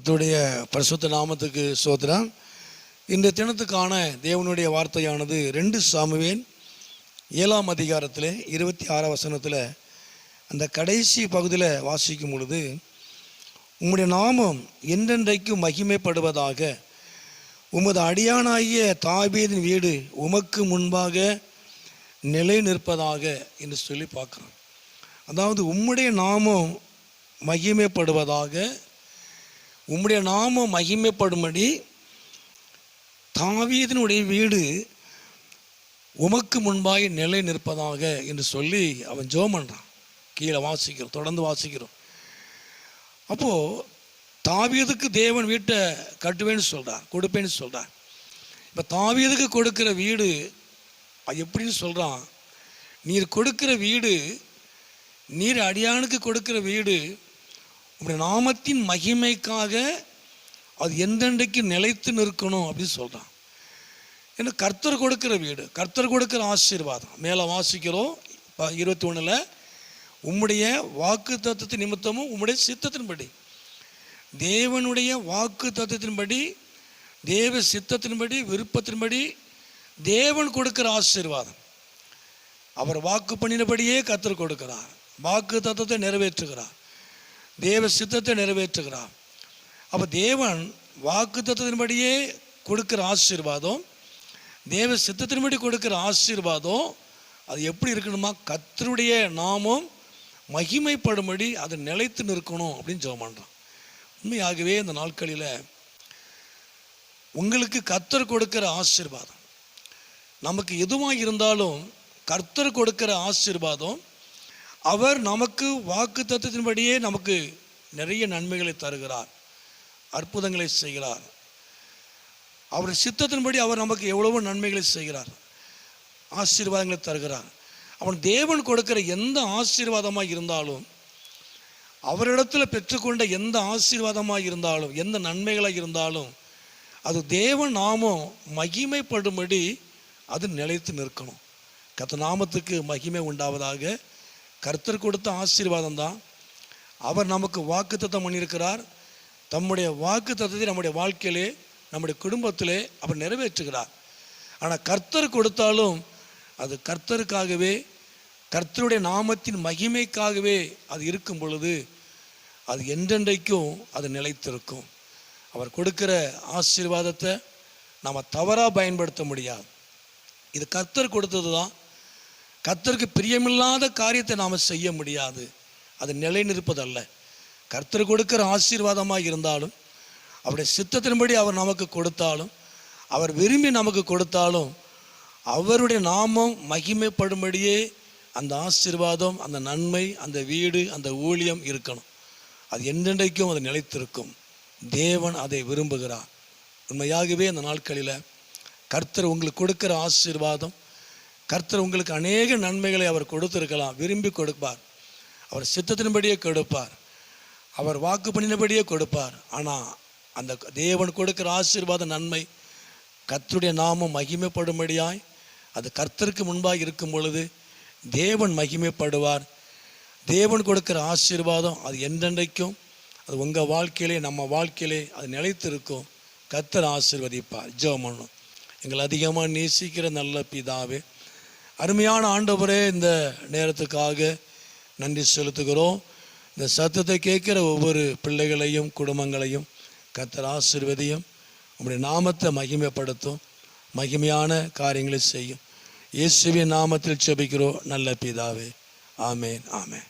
கர்த்தருடைய பரிசுத்த நாமத்துக்கு ஸ்தோத்திரம். இந்த தினத்துக்கான தேவனுடைய வார்த்தையானது 2 சாமுவேல் 7ஆம் அதிகாரத்தில் 26ஆம் வசனத்தில் அந்த கடைசி பகுதியில் வாசிக்கும் பொழுது, உம்முடைய நாமம் என்றென்றைக்கும் மகிமைப்படுவதாக, உமது அடியானாகிய தாவீதின் வீடு உமக்கு முன்பாக நிலை நிற்பதாக என்று சொல்லி பார்க்குறோம். அதாவது உம்முடைய நாமம் மகிமைப்படுவதாக, உம்முடைய நாமம் மகிமைப்படும்படி தாவீதினுடைய வீடு உமக்கு முன்பாக நிலை நிற்பதாக என்று சொல்லி அவன் ஜெபம் பண்ணுறான். கீழே வாசிக்கிறோம், தொடர்ந்து வாசிக்கிறோம். அப்போது தாவீதுக்கு தேவன் வீட்டை கட்டுவேன்னு சொல்கிறார், கொடுப்பேன்னு சொல்கிறார். இப்போ தாவீதுக்கு கொடுக்குற வீடு அது எப்படின்னு சொல்கிறான், நீர் கொடுக்குற வீடு, நீர் அடியானுக்கு கொடுக்குற வீடு உங்களுடைய நாமத்தின் மகிமைக்காக அது எந்தெண்டைக்கு நிலைத்து நிற்கணும் அப்படின்னு சொல்கிறான். ஏன்னா கர்த்தர் கொடுக்குற வீடு, கர்த்தர் கொடுக்குற ஆசீர்வாதம். மேலே வாசிக்கிறோம் 21, உம்முடைய வாக்கு தத்துவத்தின் நிமித்தமும் உம்முடைய சித்தத்தின்படி, தேவனுடைய வாக்கு தத்துவத்தின்படி, தேவ சித்தத்தின்படி, விருப்பத்தின்படி தேவன் கொடுக்குற ஆசீர்வாதம். அவர் வாக்கு பண்ணினபடியே கர்த்தர் கொடுக்கிறார், வாக்கு தத்துவத்தை நிறைவேற்றுகிறார், தேவ சித்தத்தை நிறைவேற்றுகிறார். அப்போ தேவன் வாக்கு தத்துவத்தின்படியே கொடுக்குற ஆசீர்வாதம், தேவ சித்தத்தின்படி கொடுக்குற ஆசீர்வாதம் அது எப்படி இருக்கணுமா, கர்த்தருடைய நாமம் மகிமைப்படும்படி அது நிலைத்து நிற்கணும் அப்படின்னு ஜெபம் பண்ணுறான். உண்மையாகவே இந்த நாட்களில் உங்களுக்கு கர்த்தர் கொடுக்குற ஆசீர்வாதம், நமக்கு எதுவாக இருந்தாலும் கர்த்தர் கொடுக்குற ஆசீர்வாதம், அவர் நமக்கு வாக்கு தத்துவத்தின்படியே நமக்கு நிறைய நன்மைகளை தருகிறார், அற்புதங்களை செய்கிறார். அவர் சித்தத்தின்படி அவர் நமக்கு எவ்வளவோ நன்மைகளை செய்கிறார், ஆசீர்வாதங்களை தருகிறார். அவன் தேவன் கொடுக்கிற எந்த ஆசீர்வாதமாக இருந்தாலும், அவரிடத்தில் பெற்றுக்கொண்ட எந்த ஆசீர்வாதமாக இருந்தாலும், எந்த நன்மைகளாக இருந்தாலும், அது தேவன் நாமம் மகிமைப்படும்படி அது நிலைத்து நிற்கணும். கர்த்தர் நாமத்துக்கு மகிமை உண்டாவதாக. கர்த்தர் கொடுத்த ஆசீர்வாதம் தான். அவர் நமக்கு வாக்குத்தத்தம் பண்ணியிருக்கிறார். தம்முடைய வாக்கு தத்தத்தை நம்முடைய வாழ்க்கையிலே, நம்முடைய குடும்பத்திலே அவர் நிறைவேற்றுகிறார். ஆனால் கர்த்தர் கொடுத்தாலும் அது கர்த்தருக்காகவே, கர்த்தருடைய நாமத்தின் மகிமைக்காகவே அது இருக்கும் பொழுது அது என்றென்றைக்கும் அது நிலைத்திருக்கும். அவர் கொடுக்கிற ஆசீர்வாதத்தை நாம் தவறாக பயன்படுத்த முடியாது. இது கர்த்தர் கொடுத்தது தான். கர்த்தருக்கு பிரியமில்லாத காரியத்தை நாம் செய்ய முடியாது, அது நிலை நிற்பதல்ல. கர்த்தர் கொடுக்கிற ஆசீர்வாதமாக இருந்தாலும், அவருடைய சித்தத்தின்படி அவர் நமக்கு கொடுத்தாலும், அவர் விரும்பி நமக்கு கொடுத்தாலும், அவருடைய நாமம் மகிமைப்படும்படியே அந்த ஆசீர்வாதம், அந்த நன்மை, அந்த வீடு, அந்த ஊழியம் இருக்கணும். அது என்றென்றைக்கும் அது நிலைத்திருக்கும். தேவன் அதை விரும்புகிறார். உண்மையாகவே அந்த நாட்களில் கர்த்தர் உங்களுக்கு கொடுக்கிற ஆசீர்வாதம், கர்த்தர் உங்களுக்கு அநேக நன்மைகளை அவர் கொடுத்திருக்கலாம், விரும்பி கொடுப்பார், அவர் சித்தத்தின்படியே கொடுப்பார், அவர் வாக்கு பண்ணினபடியே கொடுப்பார். ஆனால் அந்த தேவன் கொடுக்கிற ஆசீர்வாத நன்மை கர்த்தருடைய நாமம் மகிமைப்படும்படியாய் அது கர்த்தருக்கு முன்பாக இருக்கும் பொழுது தேவன் மகிமைப்படுவார். தேவன் கொடுக்கிற ஆசீர்வாதம் அது என்றென்றைக்கும் அது உங்கள் வாழ்க்கையிலே, நம்ம வாழ்க்கையிலே அது நிலைத்திருக்கும். கர்த்தர் ஆசீர்வதிப்பார். ஜெபம் பண்ணணும். எங்களை அதிகமாக நேசிக்கிற நல்ல பிதாவே, அருமையான ஆண்டவரே, இந்த நேரத்துக்காக நன்றி செலுத்துகிறோம். இந்த சத்தத்தை கேட்குற ஒவ்வொரு பிள்ளைகளையும் குடும்பங்களையும் கர்த்தர் ஆசீர்வதியும், உங்களுடைய நாமத்தை மகிமைப்படுத்தும், மகிமையான காரியங்களை செய்யும். இயேசுவின் நாமத்தில் ஜெபிக்கிறோம் நல்ல பிதாவே. ஆமேன், ஆமேன்.